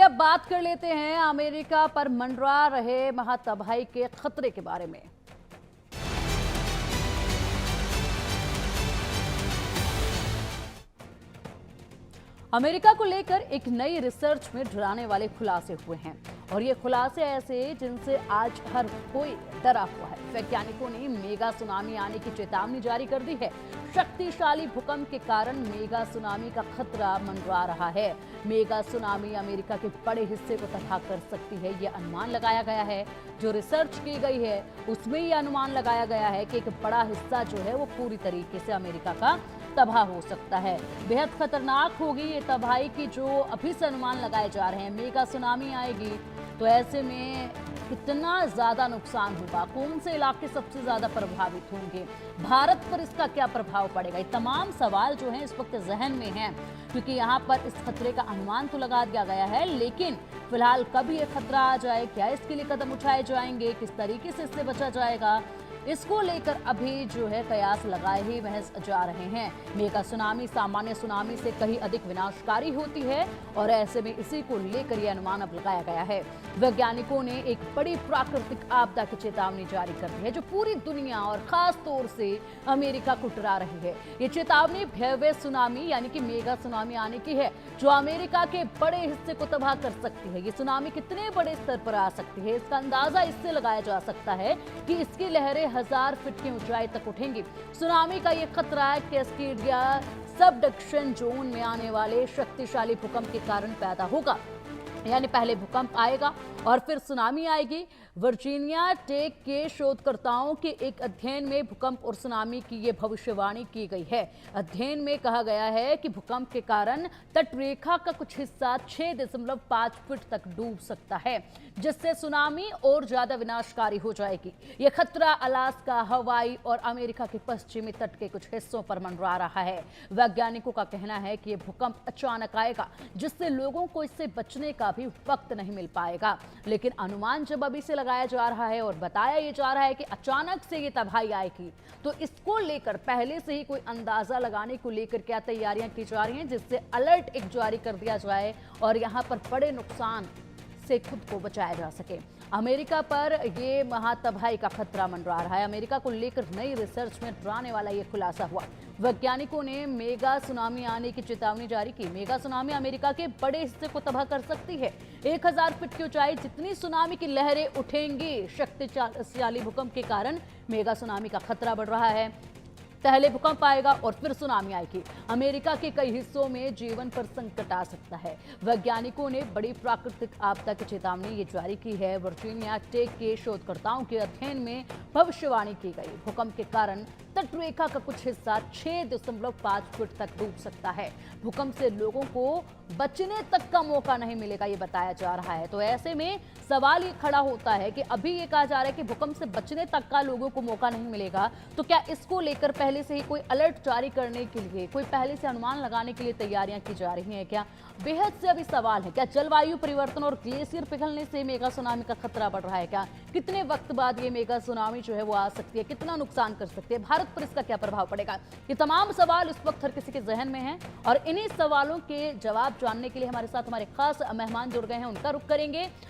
अब बात कर लेते हैं अमेरिका पर मंडरा रहे महातबाही के खतरे के बारे में। अमेरिका को लेकर एक नई रिसर्च में डराने वाले खुलासे हुए हैं और ये खुलासे ऐसे जिनसे आज हर कोई डरा हुआ है। वैज्ञानिकों ने मेगा सुनामी आने की चेतावनी जारी कर दी है। शक्तिशाली भूकंप के कारण मेगा सुनामी का खतरा मंडरा रहा है। मेगा सुनामी अमेरिका के बड़े हिस्से को तबाह कर सकती है, यह अनुमान लगाया गया है। जो रिसर्च की गई है उसमें यह अनुमान लगाया गया है कि एक बड़ा हिस्सा जो है वो पूरी तरीके से अमेरिका का तबाह हो सकता है। बेहद खतरनाक होगी ये तबाही की जो अभी से अनुमान लगाए जा रहे हैं। मेगा सुनामी आएगी तो ऐसे में कितना ज्यादा नुकसान होगा, कौन से इलाके सबसे ज्यादा प्रभावित होंगे, भारत पर इसका क्या प्रभाव पड़ेगा, ये तमाम सवाल जो हैं इस वक्त जहन में हैं। क्योंकि यहाँ पर इस खतरे का अनुमान तो लगा दिया गया है, लेकिन फिलहाल कब ये खतरा आ जाए, क्या इसके लिए कदम उठाए जाएंगे, किस तरीके से इससे बचा जाएगा, इसको लेकर अभी जो है कयास लगाए ही महज जा रहे हैं। मेगा सुनामी सामान्य सुनामी से कहीं अधिक विनाशकारी होती है और ऐसे में इसी को लेकर यह अनुमान अब लगाया गया है। वैज्ञानिकों ने एक बड़ी प्राकृतिक आपदा की चेतावनी जारी कर दी है जो पूरी दुनिया और खास तौर से अमेरिका को डरा रही है। ये चेतावनी भयावह सुनामी यानी कि मेगा सुनामी आने की है जो अमेरिका के बड़े हिस्से को तबाह कर सकती है। ये सुनामी कितने बड़े स्तर पर आ सकती है इसका अंदाजा इससे लगाया जा सकता है कि इसकी लहरें 1000 फीट की ऊंचाई तक उठेंगी। सुनामी का ये खतरा कैस्केडिया सबडक्शन जोन में आने वाले शक्तिशाली भूकंप के कारण पैदा होगा। यानी पहले भूकंप आएगा और फिर सुनामी आएगी। वर्जीनिया टेक के शोधकर्ताओं के एक अध्ययन में भूकंप और सुनामी की ये भविष्यवाणी की गई है। अध्ययन में कहा गया है कि भूकंप के कारण तटरेखा का कुछ हिस्सा 6.5 फीट तक डूब सकता है, जिससे सुनामी और ज्यादा विनाशकारी हो जाएगी। ये खतरा अलास्का, हवाई और अमेरिका के पश्चिमी तट के कुछ हिस्सों पर मंडरा रहा है। वैज्ञानिकों का कहना है कि यह भूकंप अचानक आएगा, जिससे लोगों को इससे बचने का भी वक्त नहीं मिल पाएगा। लेकिन अनुमान जब अभी से लगाया जा रहा है और बताया ये जा रहा है कि अचानक से ये तबाही आएगी, तो इसको लेकर पहले से ही कोई अंदाजा लगाने को लेकर क्या तैयारियां की जा रही हैं, जिससे अलर्ट एक जारी कर दिया जाए और यहां पर बड़े नुकसान से खुद को बचाया जा सके। अमेरिका पर ये महातबाही का खतरा मंडरा रहा है। अमेरिका को लेकर नई रिसर्च में डराने वाला ये खुलासा हुआ। वैज्ञानिकों ने मेगा सुनामी आने की चेतावनी जारी की। मेगा सुनामी अमेरिका के बड़े हिस्से को तबाह कर सकती है। 1000 फीट की ऊंचाई जितनी सुनामी की लहरें उठेंगी। शक्तिशाली भूकंप के कारण मेगा सुनामी का खतरा बढ़ रहा है। पहले भूकंप आएगा और फिर सुनामी आएगी। अमेरिका के कई हिस्सों में जीवन पर संकट आ सकता है। वैज्ञानिकों ने बड़ी प्राकृतिक आपदा की चेतावनी ये जारी की है। वर्जीनिया टेक के शोधकर्ताओं के अध्ययन में भविष्यवाणी की गई। भूकंप के कारण तटरेखा का कुछ हिस्सा 6.5 फीट तक डूब सकता है। भूकंप से लोगों को बचने तक का मौका नहीं मिलेगा, ये बताया जा रहा है। तो ऐसे में सवाल ये खड़ा होता है कि अभी ये कहा जा रहा है कि भूकंप से बचने तक का लोगों को मौका नहीं मिलेगा, तो क्या इसको लेकर पहले से ही कोई अलर्ट जारी करने के लिए, कोई पहले से अनुमान लगाने के लिए तैयारियां की जा रही हैं क्या? बेहद से अभी सवाल है। क्या जलवायु परिवर्तन और ग्लेशियर पिघलने से मेगा सुनामी का खतरा बढ़ रहा है क्या? कितने वक्त बाद ये मेगा सुनामी जो है वो आ सकती है, कितना नुकसान कर सकती है, भारत पर इसका क्या प्रभाव पड़ेगा? ये तमाम सवाल इस वक्त हर किसी के जहन में हैं और इन्हीं सवालों के जवाब जानने के लिए हमारे साथ हमारे खास मेहमान जुड़ गए हैं, उनका रुख करेंगे।